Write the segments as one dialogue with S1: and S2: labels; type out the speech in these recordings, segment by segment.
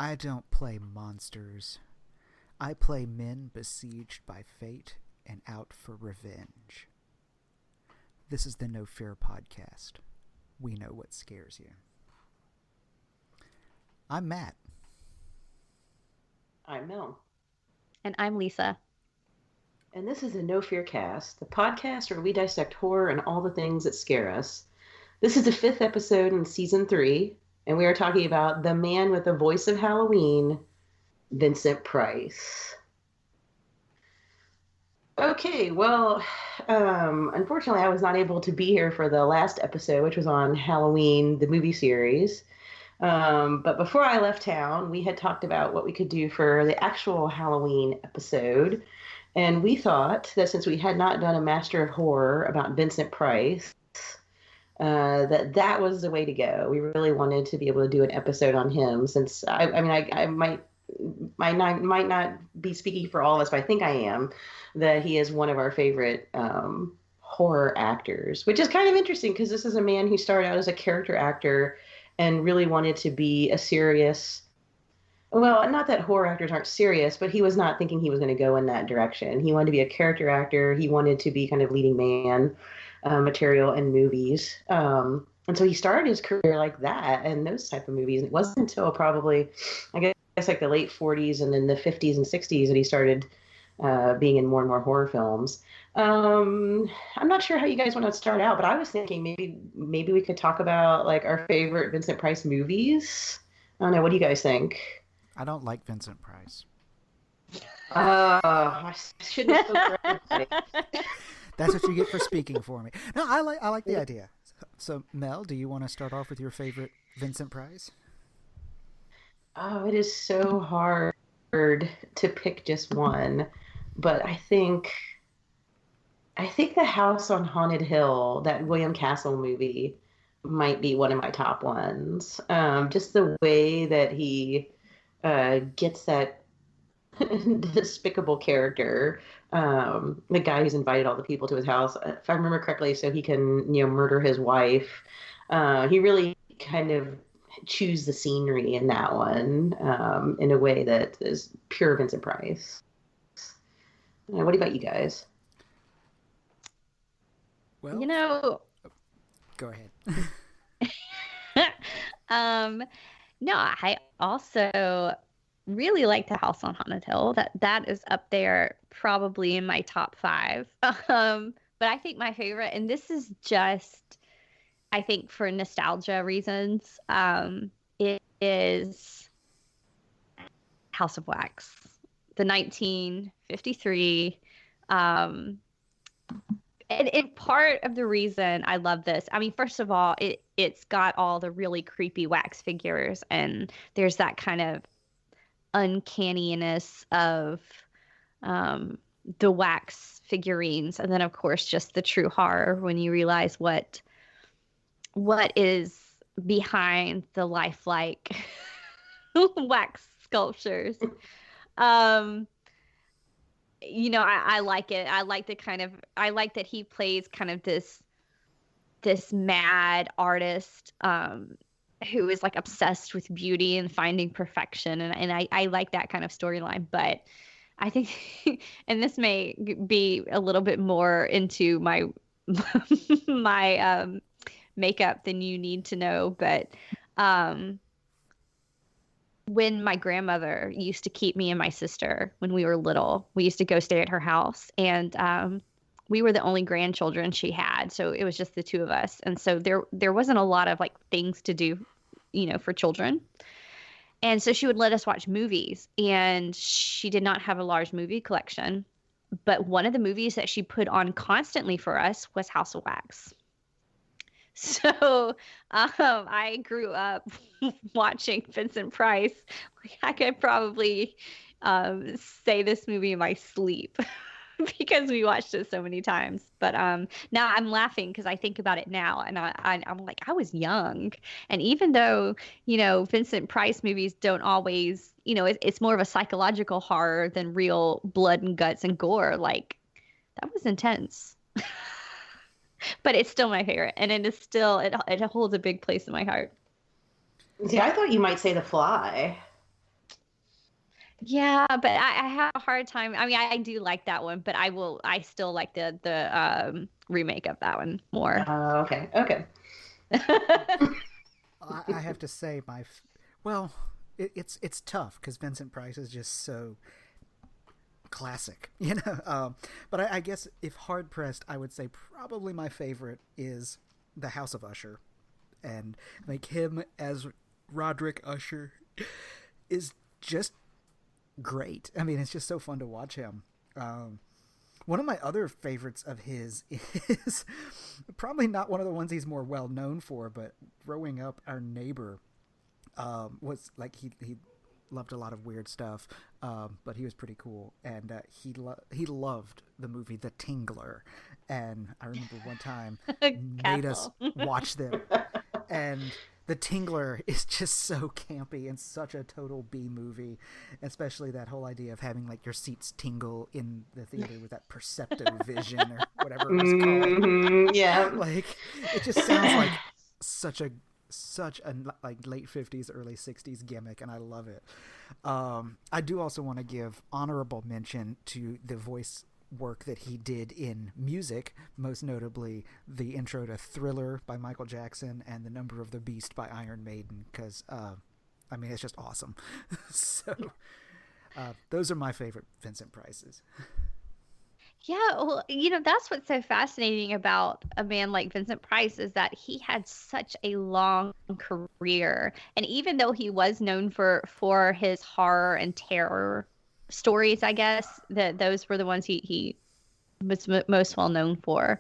S1: I don't play monsters. I play men besieged by fate and out for revenge. This is the No Fear podcast. We know what scares you. I'm Matt.
S2: I'm Mel.
S3: And I'm Lisa.
S2: And this is the No Fear Cast, the podcast where we dissect horror and all the things that scare us. This is the 5th episode in season 3, and we are talking about the man with the voice of Halloween, Vincent Price. Okay, well, unfortunately, I was not able to be here for the last episode, which was on Halloween, the movie series. But before I left town, we had talked about what we could do for the actual Halloween episode. And we thought that since we had not done a Master of Horror about Vincent Price, that was the way to go. We really wanted to be able to do an episode on him since, I might not be speaking for all of us, but I think I am, that he is one of our favorite horror actors, which is kind of interesting because this is a man who started out as a character actor and really wanted to be a serious, well, not that horror actors aren't serious, but he was not thinking he was going to go in that direction. He wanted to be a character actor. He wanted to be kind of leading man material in movies. And so he started his career like that and those type of movies. It wasn't until probably, I guess, like the late 40s and then the 50s and 60s that he started being in more and more horror films. I'm not sure how you guys want to start out, but I was thinking maybe we could talk about like our favorite Vincent Price movies. I don't know. What do you guys think?
S1: I don't like Vincent Price.
S2: I shouldn't have spoken for everybody.
S1: That's what you get for speaking for me. No, I like the idea. So, Mel, do you want to start off with your favorite Vincent Price?
S2: Oh, it is so hard to pick just one, but I think The House on Haunted Hill, that William Castle movie, might be one of my top ones. Just the way that he gets that despicable character, the guy who's invited all the people to his house, if I remember correctly, so he can, murder his wife. He really kind of choose the scenery in that one in a way that is pure Vincent Price. What about you guys?
S1: Well, go ahead.
S3: No, I also really like The House on Haunted Hill. That is up there probably in my top 5. But I think my favorite, and this is just, I think for nostalgia reasons, it is House of Wax, the 1953. And part of the reason I love this, I mean, first of all, it's got all the really creepy wax figures, and there's that kind of uncanniness of the wax figurines, and then of course just the true horror when you realize what is behind the lifelike wax sculptures. I like it. I like that he plays kind of this mad artist who is like obsessed with beauty and finding perfection. And I like that kind of storyline. But I think, and this may be a little bit more into my makeup than you need to know, but when my grandmother used to keep me and my sister when we were little, we used to go stay at her house, and we were the only grandchildren she had, so it was just the two of us. And so there wasn't a lot of like things to do, for children. And so she would let us watch movies, and she did not have a large movie collection, but one of the movies that she put on constantly for us was House of Wax. So I grew up watching Vincent Price. I could probably say this movie in my sleep because we watched it so many times. But now I'm laughing because I think about it now, and I'm like, I was young. And even though, Vincent Price movies don't always, it's more of a psychological horror than real blood and guts and gore. Like, that was intense. But it's still my favorite, and it is still, it holds a big place in my heart.
S2: See, I thought you might say The Fly.
S3: Yeah, but I have a hard time. I mean, I do like that one, but I still like the remake of that one more.
S2: Okay. Okay.
S1: I have to say well, it's tough because Vincent Price is just so classic, you know. But I guess if hard pressed, I would say probably my favorite is The House of Usher, and like him as Roderick Usher is just great. I mean, it's just so fun to watch him. One of my other favorites of his is probably not one of the ones he's more well known for, but growing up, our neighbor was like he loved a lot of weird stuff, but he was pretty cool, and he loved the movie The Tingler, and I remember one time made us watch them, and The Tingler is just so campy and such a total B movie, especially that whole idea of having like your seats tingle in the theater with that Percepto vision or whatever it was called.
S2: Yeah.
S1: Like it just sounds like such a like late 50s early 60s gimmick, and I love it. I do also want to give honorable mention to the voice work that he did in music, most notably the intro to Thriller by Michael Jackson and The Number of the Beast by Iron Maiden, because I mean, it's just awesome. So those are my favorite Vincent Prices.
S3: Yeah, well, that's what's so fascinating about a man like Vincent Price is that he had such a long career. And even though he was known for his horror and terror stories, I guess, that those were the ones he was most well known for.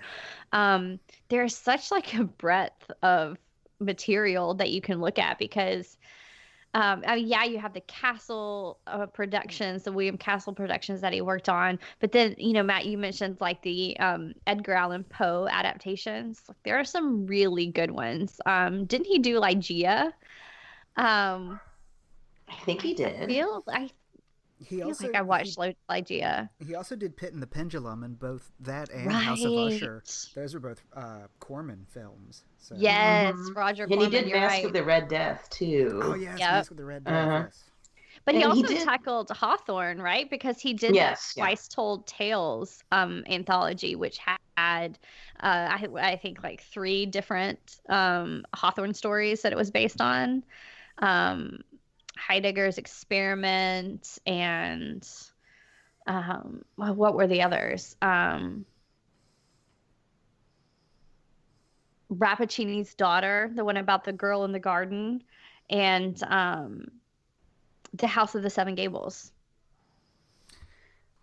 S3: There's such like a breadth of material that you can look at because I mean, yeah, you have the Castle productions, the William Castle productions that he worked on. But then, Matt, you mentioned like the Edgar Allan Poe adaptations. Like, there are some really good ones. Didn't he do Ligeia? Um,
S2: I think he did.
S3: I
S1: He
S3: feel
S1: also
S3: like I watched Ligeia.
S1: he also did Pit and the Pendulum, and both that and
S3: Right.
S1: House of Usher. Those are both Corman films. So.
S3: Yes,
S2: Mhm.
S3: Roger
S2: And
S3: Corman,
S2: he did
S3: you're
S2: Mask
S3: right.
S2: of the Red Death too.
S1: Oh yes,
S3: Yep.
S1: Mask with the Red Death.
S2: Uh-huh.
S1: Yes.
S3: But he
S2: And he
S3: also
S2: did-
S3: tackled Hawthorne, right? Because he did
S2: Yes,
S3: the
S2: yeah.
S3: Twice Told Tales anthology, which had I think like 3 different Hawthorne stories that it was based on. Heidegger's Experiment and what were the others? Rappaccini's Daughter, the one about the girl in the garden, and The House of the Seven Gables.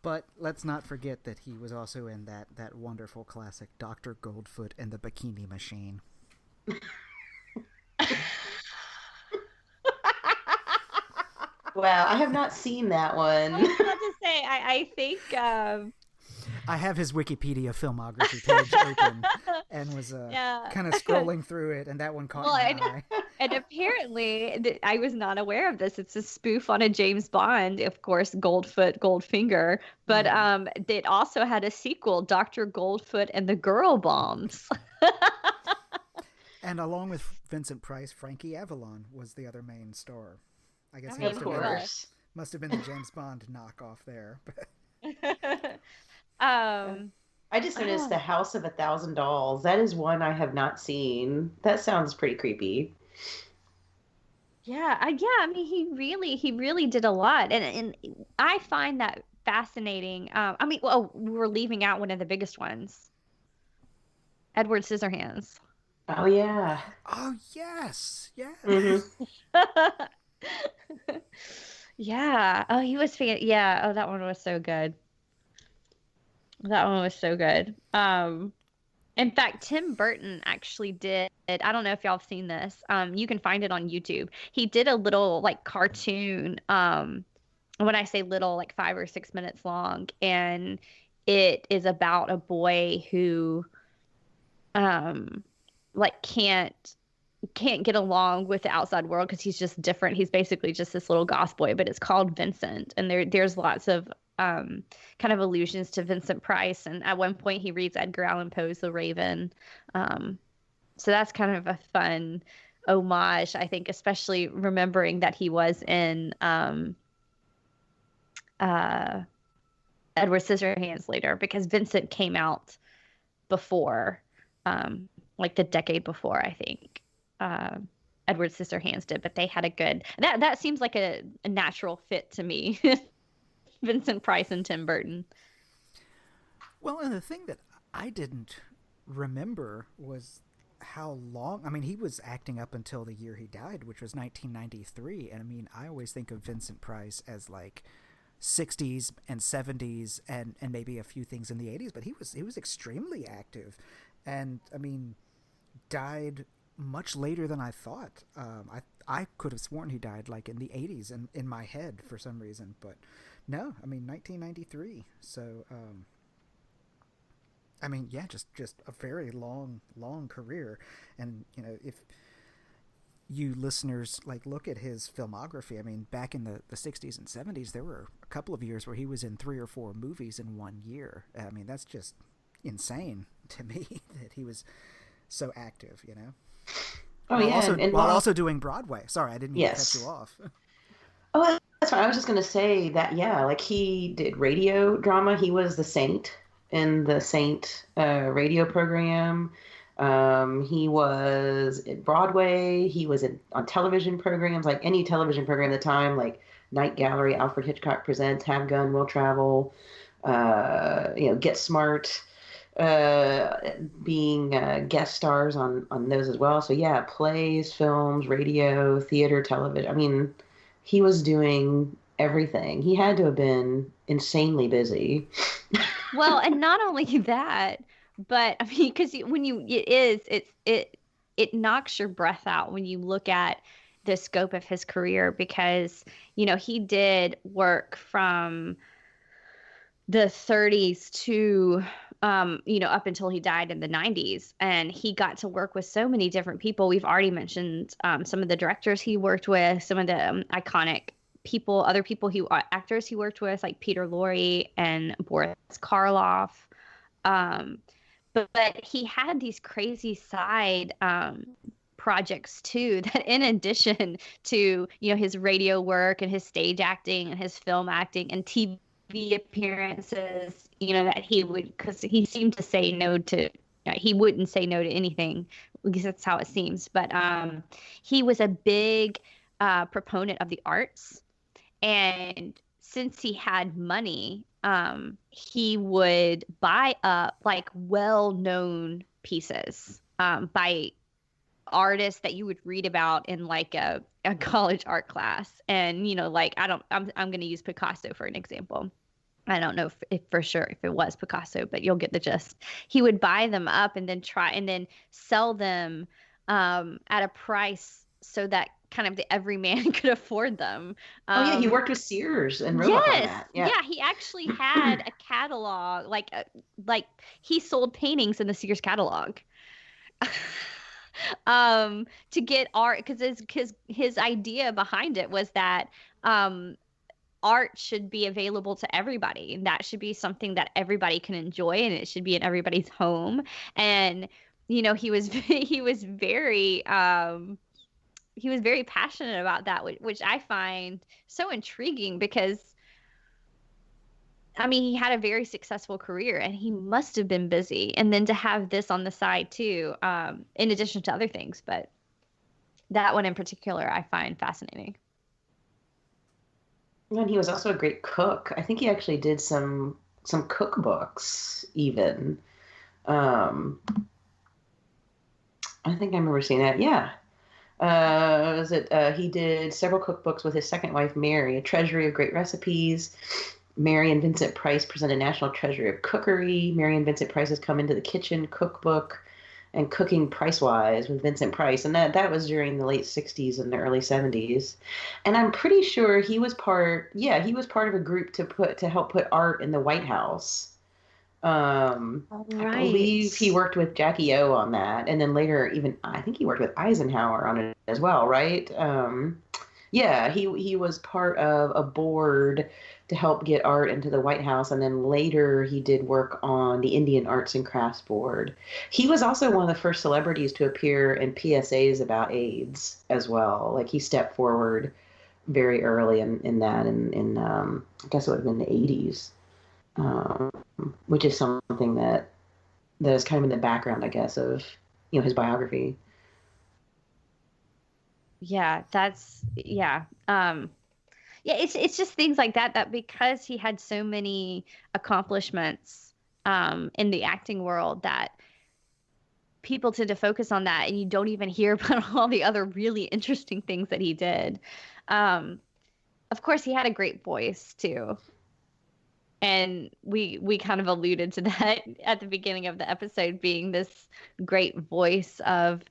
S1: But let's not forget that he was also in that wonderful classic Dr. Goldfoot and the Bikini Machine.
S2: Wow, I have not seen that one.
S3: I was about to say, I think
S1: I have his Wikipedia filmography page open and was kind of scrolling through it, and that one caught my eye.
S3: And apparently, I was not aware of this. It's a spoof on a James Bond, of course, Goldfoot, Goldfinger. But it also had a sequel, Dr. Goldfoot and the Girl Bombs.
S1: And along with Vincent Price, Frankie Avalon was the other main star. I guess he
S2: Of course.
S1: must have been the James Bond knockoff there.
S2: I just noticed The House of 1,000 Dolls. That is one I have not seen. That sounds pretty creepy.
S3: Yeah. I mean, he really did a lot, and I find that fascinating. I mean, well, we're leaving out one of the biggest ones, Edward Scissorhands.
S2: Oh yeah.
S1: Oh yes, yes.
S2: Mm-hmm.
S3: Yeah. Oh, he was yeah. Oh, that one was so good. That one was so good. In fact, Tim Burton actually did. I don't know if y'all have seen this. You can find it on YouTube. He did a little like cartoon. When I say little, like 5 or 6 minutes long, and it is about a boy who, like can't get along with the outside world because he's just different. He's basically just this little goth boy, but it's called Vincent, and there's lots of kind of allusions to Vincent Price, and at one point he reads Edgar Allan Poe's The Raven. So that's kind of a fun homage, I think, especially remembering that he was in uh, Edward Scissorhands later, because Vincent came out before, like the decade before, I think. Uh, Edward Scissorhands did, but they had a good that seems like a natural fit to me. Vincent Price and Tim Burton.
S1: Well, and the thing that I didn't remember was how long. I mean, he was acting up until the year he died, which was 1993. And I mean, I always think of Vincent Price as like 60s and 70s and maybe a few things in the 80s, but he was extremely active, and I mean, died much later than I thought. I could have sworn he died like in the 80s in my head for some reason, but no, I mean 1993. So I mean, yeah, just a very long career, and you know, if you listeners like look at his filmography, I mean, back in the 60s and 70s, there were a couple of years where he was in 3 or 4 movies in one year. I mean, that's just insane to me that he was so active, you know.
S2: Oh, yeah.
S1: While also doing Broadway. Sorry, I didn't mean to cut you off.
S2: Oh, that's fine. I was just going to say that, yeah, like he did radio drama. He was the Saint in the Saint radio program. He was at Broadway. He was on television programs, like any television program at the time, like Night Gallery, Alfred Hitchcock Presents, Have Gun, Will Travel, Get Smart, being guest stars on those as well. So yeah, plays, films, radio, theater, television. I mean, he was doing everything. He had to have been insanely busy.
S3: Well, and not only that, but I mean, because when it knocks your breath out when you look at the scope of his career, because he did work from the 30s to up until he died in the 90s, and he got to work with so many different people. We've already mentioned some of the directors he worked with, some of the iconic people, other people actors he worked with, like Peter Lorre and Boris Karloff. But he had these crazy side projects too, that in addition to his radio work and his stage acting and his film acting and TV appearances, that he would, because he seemed to say no to, he wouldn't say no to anything, because that's how it seems. But he was a big proponent of the arts, and since he had money, he would buy up like well-known pieces by artists that you would read about in like a college art class. And like I'm going to use Picasso for an example. I don't know if for sure if it was Picasso, but you'll get the gist. He would buy them up and then sell them at a price so that kind of the everyman could afford them.
S2: Yeah, he worked with Sears and wrote up on that.
S3: Yeah, he actually had a catalog, like he sold paintings in the Sears catalog. To get art, because his idea behind it was that art should be available to everybody, and that should be something that everybody can enjoy, and it should be in everybody's home. And he was very passionate about that, which I find so intriguing, because I mean, he had a very successful career and he must have been busy. And then to have this on the side too, in addition to other things, but that one in particular, I find fascinating.
S2: And he was also a great cook. I think he actually did some cookbooks even. I think I remember seeing that. Yeah. He did several cookbooks with his second wife, Mary, A Treasury of Great Recipes. Mary and Vincent Price present a national treasury of cookery. Mary and Vincent Price's Come Into the Kitchen cookbook, and Cooking Price-Wise with Vincent Price. And that was during the late 60s and the early 70s. And I'm pretty sure he was part of a group to help put art in the White House. I believe he worked with Jackie O on that. And then later, even I think he worked with Eisenhower on it as well, right? Yeah, he was part of a board to help get art into the White House, and then later he did work on the Indian Arts and Crafts Board. He was also one of the first celebrities to appear in PSAs about AIDS as well. Like he stepped forward very early in that, in I guess it would have been the 80s, um, which is something that is kind of in the background, I guess, of his biography.
S3: Yeah, yeah, it's just things like that because he had so many accomplishments in the acting world, that people tend to focus on that, and you don't even hear about all the other really interesting things that he did. Um, of course, he had a great voice too. And we kind of alluded to that at the beginning of the episode, being this great voice of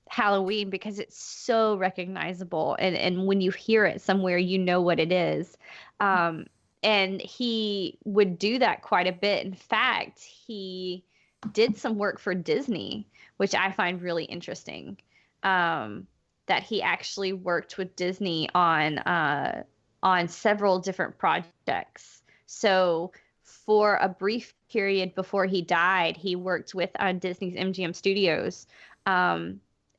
S3: Halloween, because it's so recognizable, and when you hear it somewhere, you know what it is. And he would do that quite a bit. In fact, he did some work for Disney, which I find really interesting. That he actually worked with Disney on several different projects. So for a brief period before he died, he worked with Disney's MGM Studios,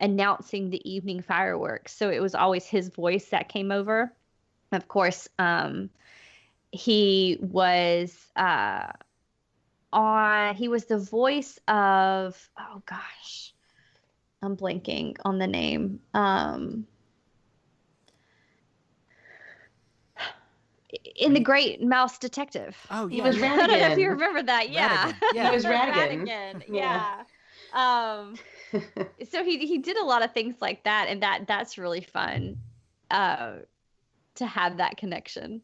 S3: announcing the evening fireworks. So it was always his voice that came over. Of course, he was he was the voice of, oh gosh, I'm blanking on the name. In The Great Mouse Detective.
S1: Oh,
S2: He
S1: yeah,
S2: was
S1: yeah.
S3: I don't know if you
S2: Radigan.
S3: remember that. Yeah.
S1: Radigan, yeah.
S2: He was Radigan.
S3: Radigan.
S2: Yeah.
S3: Yeah. So he did a lot of things like that, and that's really fun to have that connection.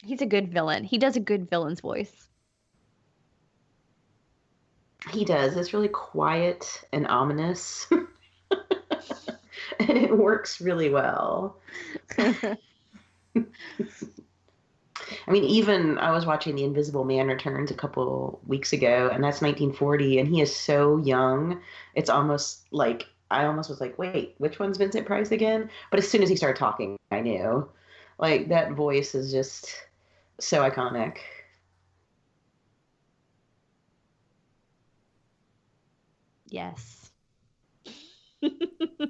S3: He's a good villain. He does a good villain's voice.
S2: He does. It's really quiet and ominous. And it works really well. I mean, even I was watching The Invisible Man Returns a couple weeks ago, and that's 1940, and he is so young. It's almost like I almost was like, wait, which one's Vincent Price again? But as soon as he started talking, I knew. Like, that voice is just so iconic.
S3: Yes.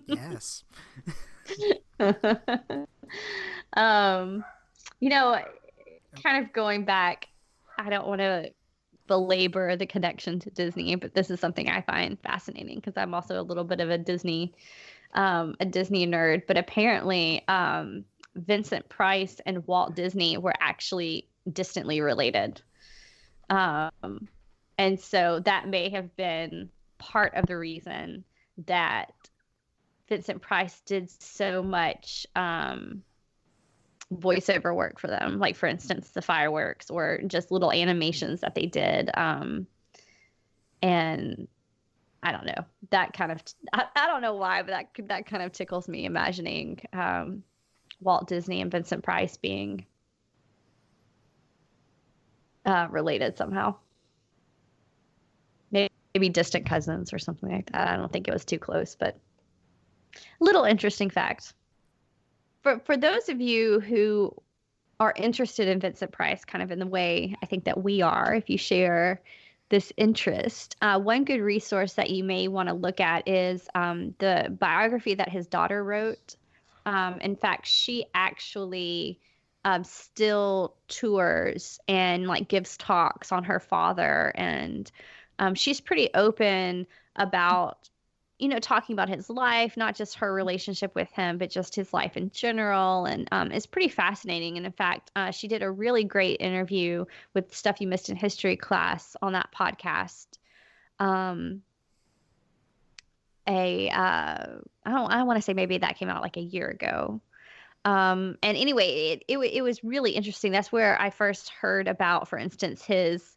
S1: Yes.
S3: um, kind of going back, I don't want to belabor the connection to Disney, but this is something I find fascinating because I'm also a little bit of a Disney nerd. But apparently, Vincent Price and Walt Disney were actually distantly related. And so that may have been part of the reason that Vincent Price did so much voiceover work for them, like for instance the fireworks or just little animations that they did, and I don't know, that kind of I don't know why, but that kind of tickles me, imagining Walt Disney and Vincent Price being related somehow, maybe distant cousins or something like that. I don't think it was too close, but little interesting fact. For those of you who are interested in Vincent Price, kind of in the way I think that we are, if you share this interest, one good resource that you may want to look at is the biography that his daughter wrote. In fact, she actually still tours and like gives talks on her father, and she's pretty open about talking about his life, not just her relationship with him, but just his life in general. And it's pretty fascinating. And in fact, she did a really great interview with Stuff You Missed in History class on that podcast. I don't want to say, maybe that came out like a year ago. And anyway, it was really interesting. That's where I first heard about, for instance, his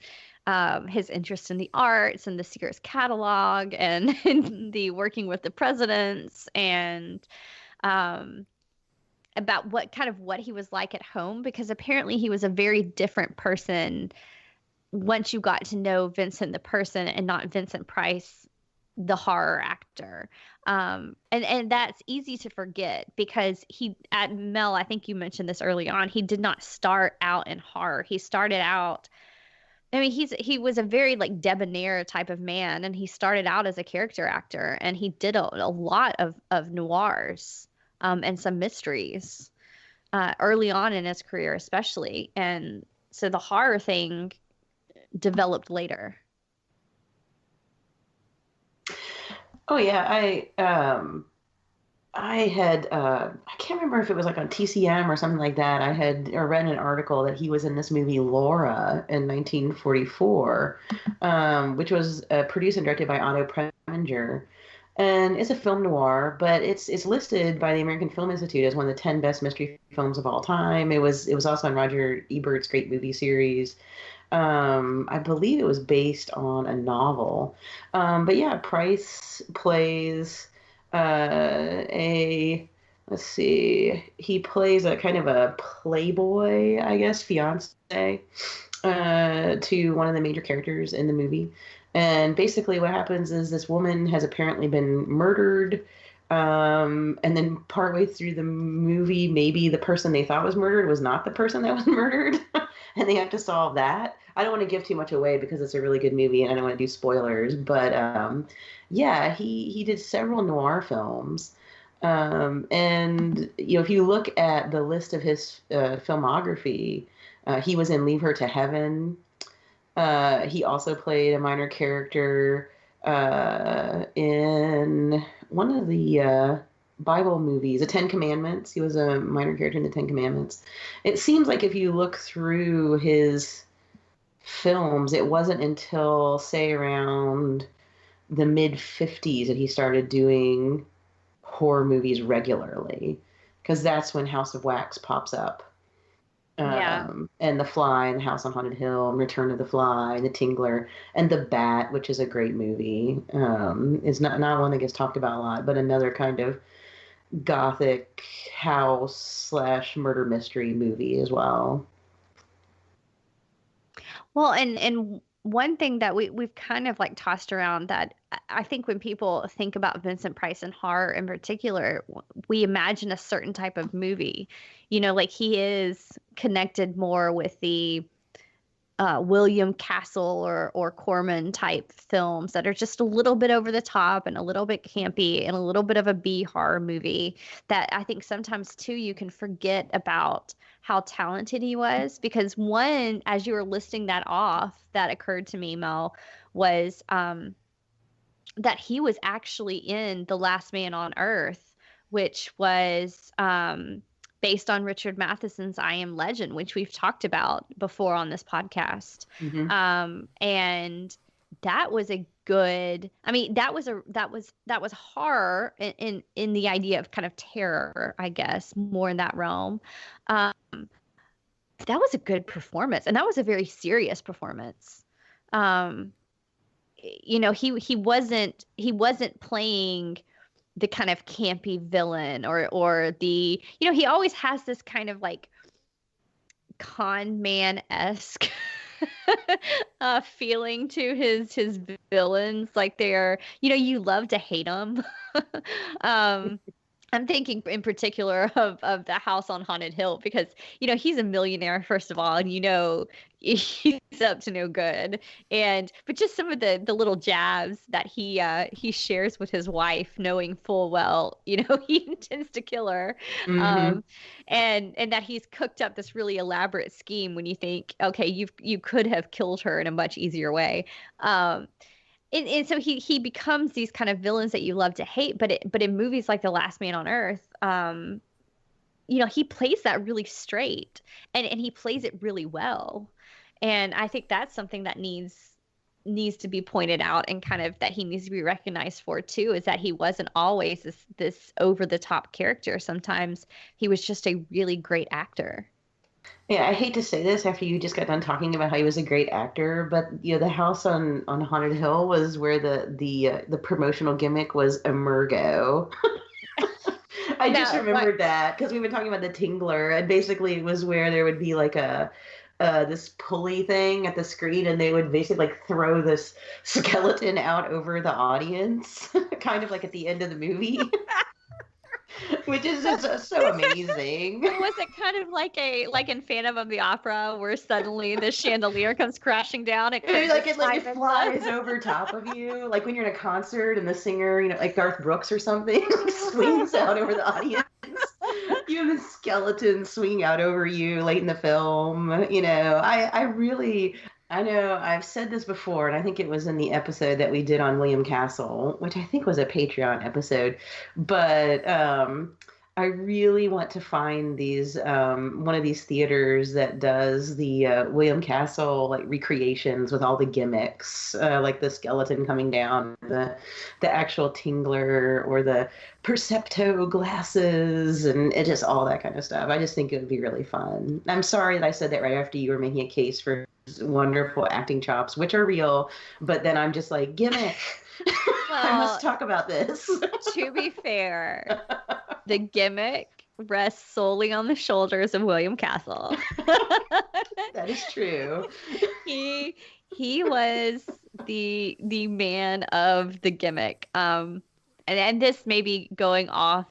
S3: interest in the arts and the Sears catalog and the working with the presidents, and about what he was like at home, because apparently he was a very different person once you got to know Vincent the person and not Vincent Price the horror actor. And that's easy to forget because Mel, I think you mentioned this early on, he did not start out in horror. He started out, I mean, he was a very like debonair type of man, and he started out as a character actor, and he did a lot of noirs. and some mysteries early on in his career, especially. And so the horror thing developed later.
S2: Oh yeah, I had I can't remember if it was like on TCM or something like that. I had read an article that he was in this movie Laura in 1944, which was produced and directed by Otto Preminger, and it's a film noir, but it's listed by the American Film Institute as one of the 10 best mystery films of all time. It was also on Roger Ebert's great movie series. I believe it was based on a novel. But yeah, Price plays a, let's see, he plays a kind of a playboy, I guess, fiance to one of the major characters in the movie. And basically, what happens is this woman has apparently been murdered. And then partway through the movie, maybe the person they thought was murdered was not the person that was murdered. And they have to solve that. I don't want to give too much away because it's a really good movie and I don't want to do spoilers. But yeah, he did several noir films. And if you look at the list of his filmography, he was in Leave Her to Heaven. He also played a minor character in one of the Bible movies, The Ten Commandments. He was a minor character in The Ten Commandments. It seems like if you look through his films, it wasn't until, say, around the mid-50s that he started doing horror movies regularly, because that's when House of Wax pops up.
S3: Yeah.
S2: And The Fly, and The House on Haunted Hill, and Return of the Fly, and The Tingler, and The Bat, which is a great movie. Is not one that gets talked about a lot, but another kind of gothic house / murder mystery movie as well.
S3: Well, and one thing that we've kind of like tossed around that I think when people think about Vincent Price and horror in particular, we imagine a certain type of movie. Like he is connected more with the William Castle or Corman type films that are just a little bit over the top and a little bit campy and a little bit of a B horror movie that I think sometimes too you can forget about how talented he was, because one, as you were listing that off, that occurred to me, Mel, was that he was actually in The Last Man on Earth, which was based on Richard Matheson's I Am Legend, which we've talked about before on this podcast.
S2: Mm-hmm.
S3: And that was a good, I mean, that was horror in the idea of kind of terror, I guess, more in that realm. That was a good performance, and that was a very serious performance. He wasn't playing the kind of campy villain or the, he always has this kind of like con man-esque feeling to his villains, like they're, you love to hate them. I'm thinking in particular of the House on Haunted Hill because, he's a millionaire, first of all, and he's up to no good. But just some of the little jabs that he shares with his wife, knowing full well, he intends to kill her.
S2: Mm-hmm.
S3: And that he's cooked up this really elaborate scheme when you think, okay, you could have killed her in a much easier way. And so he becomes these kind of villains that you love to hate, but in movies like The Last Man on Earth, he plays that really straight and he plays it really well. And I think that's something that needs to be pointed out and kind of that he needs to be recognized for too, is that he wasn't always this over the top character. Sometimes he was just a really great actor.
S2: Yeah, I hate to say this after you just got done talking about how he was a great actor, but the house on Haunted Hill was where the promotional gimmick was Emergo. I just remembered that because we've been talking about the Tingler, and basically it was where there would be like this pulley thing at the screen, and they would basically like throw this skeleton out over the audience, kind of like at the end of the movie. Which is just so amazing.
S3: Was it kind of like in Phantom of the Opera where suddenly the chandelier comes crashing down? It
S2: flies over top of you, like when you're in a concert and the singer, like Garth Brooks or something, swings out over the audience. you know, the skeleton swinging out over you late in the film. You know, I really, I know I've said this before, and I think it was in the episode that we did on William Castle, which I think was a Patreon episode. But I really want to find these one of these theaters that does the William Castle like recreations with all the gimmicks, like the skeleton coming down, the actual tingler or the Percepto glasses, and it just all that kind of stuff. I just think it would be really fun. I'm sorry that I said that right after you were making a case for his wonderful acting chops, which are real, but then I'm just like, gimmick. I must talk about this.
S3: To be fair, the gimmick rests solely on the shoulders of William Castle.
S2: That is true.
S3: He was the man of the gimmick. And this may be going off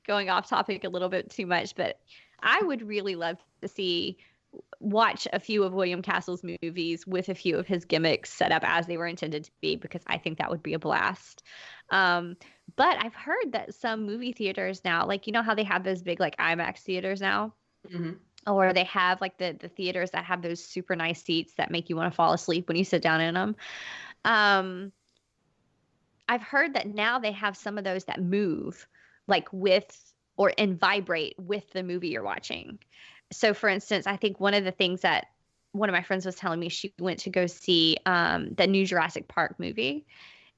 S3: going off topic a little bit too much, but I would really love to watch a few of William Castle's movies with a few of his gimmicks set up as they were intended to be, because I think that would be a blast. But I've heard that some movie theaters now, like, you know how they have those big like IMAX theaters now?
S2: Mm-hmm.
S3: Or they have like the theaters that have those super nice seats that make you want to fall asleep when you sit down in them. I've heard that now they have some of those that move like and vibrate with the movie you're watching. So for instance, I think one of the things that one of my friends was telling me, she went to go see the new Jurassic Park movie,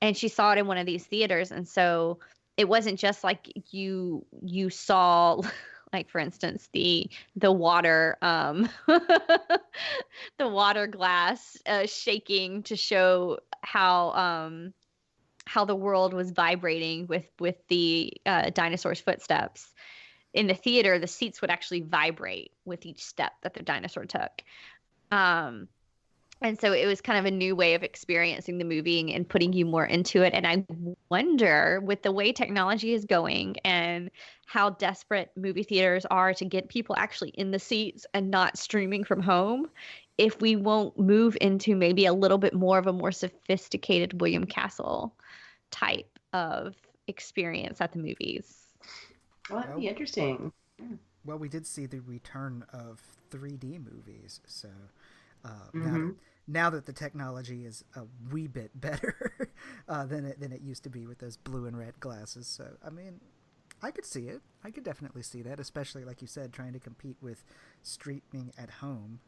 S3: and she saw it in one of these theaters. And so it wasn't just like you saw like, for instance, the water the water glass shaking to show how the world was vibrating with the dinosaur's footsteps. In the theater, the seats would actually vibrate with each step that the dinosaur took. And so it was kind of a new way of experiencing the movie and putting you more into it. And I wonder, with the way technology is going and how desperate movie theaters are to get people actually in the seats and not streaming from home, if we won't move into maybe a little bit more of a more sophisticated William Castle type of experience at the movies.
S2: Well, that'd be interesting.
S1: Well, we did see the return of 3D movies, so now that the technology is a wee bit better than it used to be with those blue and red glasses. So, I mean, I could see it. I could definitely see that, especially like you said, trying to compete with streaming at home.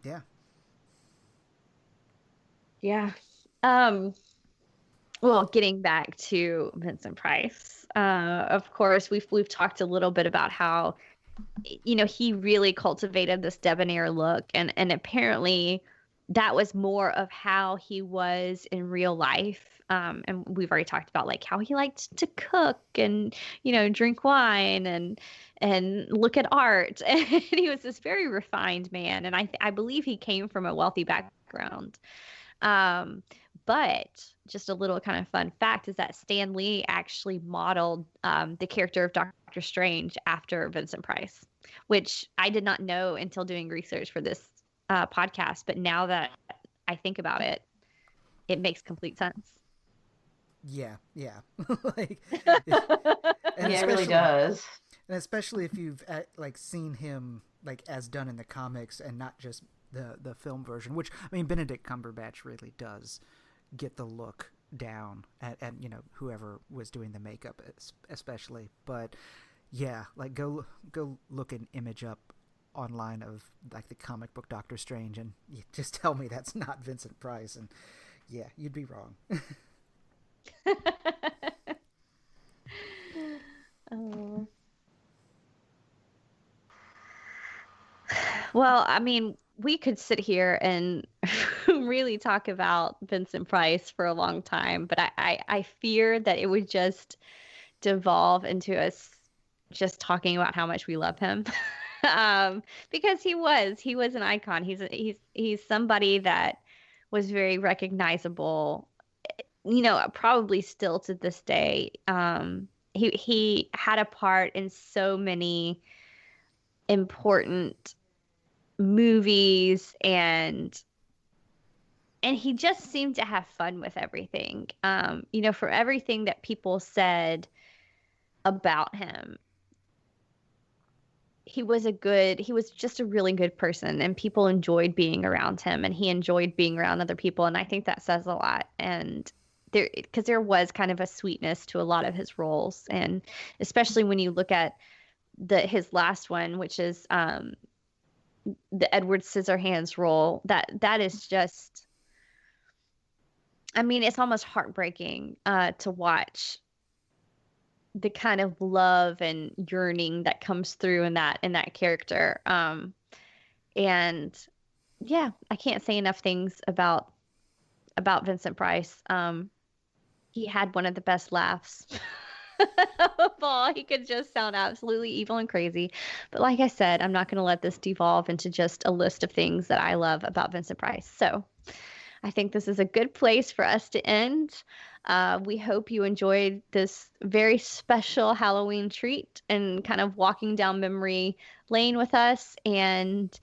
S1: Yeah.
S3: Yeah. Well, getting back to Vincent Price, of course, we've talked a little bit about how, you know, he really cultivated this debonair look, and apparently that was more of how he was in real life. And we've already talked about like how he liked to cook and, you know, drink wine and look at art. And he was this very refined man, and I believe he came from a wealthy background. But just a little kind of fun fact is that Stan Lee actually modeled the character of Doctor Strange after Vincent Price, which I did not know until doing research for this podcast. But now that I think about it, it makes complete sense.
S1: Yeah. Like,
S2: it really does.
S1: And especially if you've like seen him like as done in the comics and not just the film version, which, I mean, Benedict Cumberbatch really does get the look down and you know, whoever was doing the makeup especially. But yeah, like go look an image up online of like the comic book Doctor Strange, and you just tell me that's not Vincent Price, and yeah, you'd be wrong.
S3: Oh. Well, I mean, we could sit here and really talk about Vincent Price for a long time, but I fear that it would just devolve into us just talking about how much we love him. Because he was an icon. He's somebody that was very recognizable, you know, probably still to this day. He had a part in so many important movies, and he just seemed to have fun with everything. You know, for everything that people said about him. He was just a really good person, and people enjoyed being around him, and he enjoyed being around other people. And I think that says a lot. And because there was kind of a sweetness to a lot of his roles. And especially when you look at his last one, which is the Edward Scissorhands role, that is just, I mean, it's almost heartbreaking to watch the kind of love and yearning that comes through in that character. And yeah, I can't say enough things about Vincent Price. He had one of the best laughs of all. He could just sound absolutely evil and crazy. But like I said, I'm not going to let this devolve into just a list of things that I love about Vincent Price. So I think this is a good place for us to end. We hope you enjoyed this very special Halloween treat and kind of walking down memory lane with us. And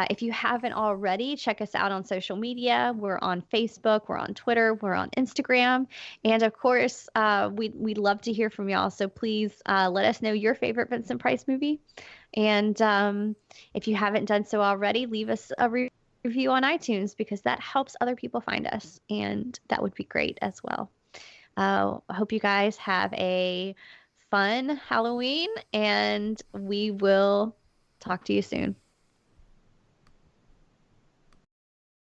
S3: if you haven't already, check us out on social media. We're on Facebook, we're on Twitter, we're on Instagram. And of course, we'd love to hear from y'all. So please let us know your favorite Vincent Price movie. And if you haven't done so already, leave us a review on iTunes, because that helps other people find us, and that would be great as well. I hope you guys have a fun Halloween, and we will talk to you soon.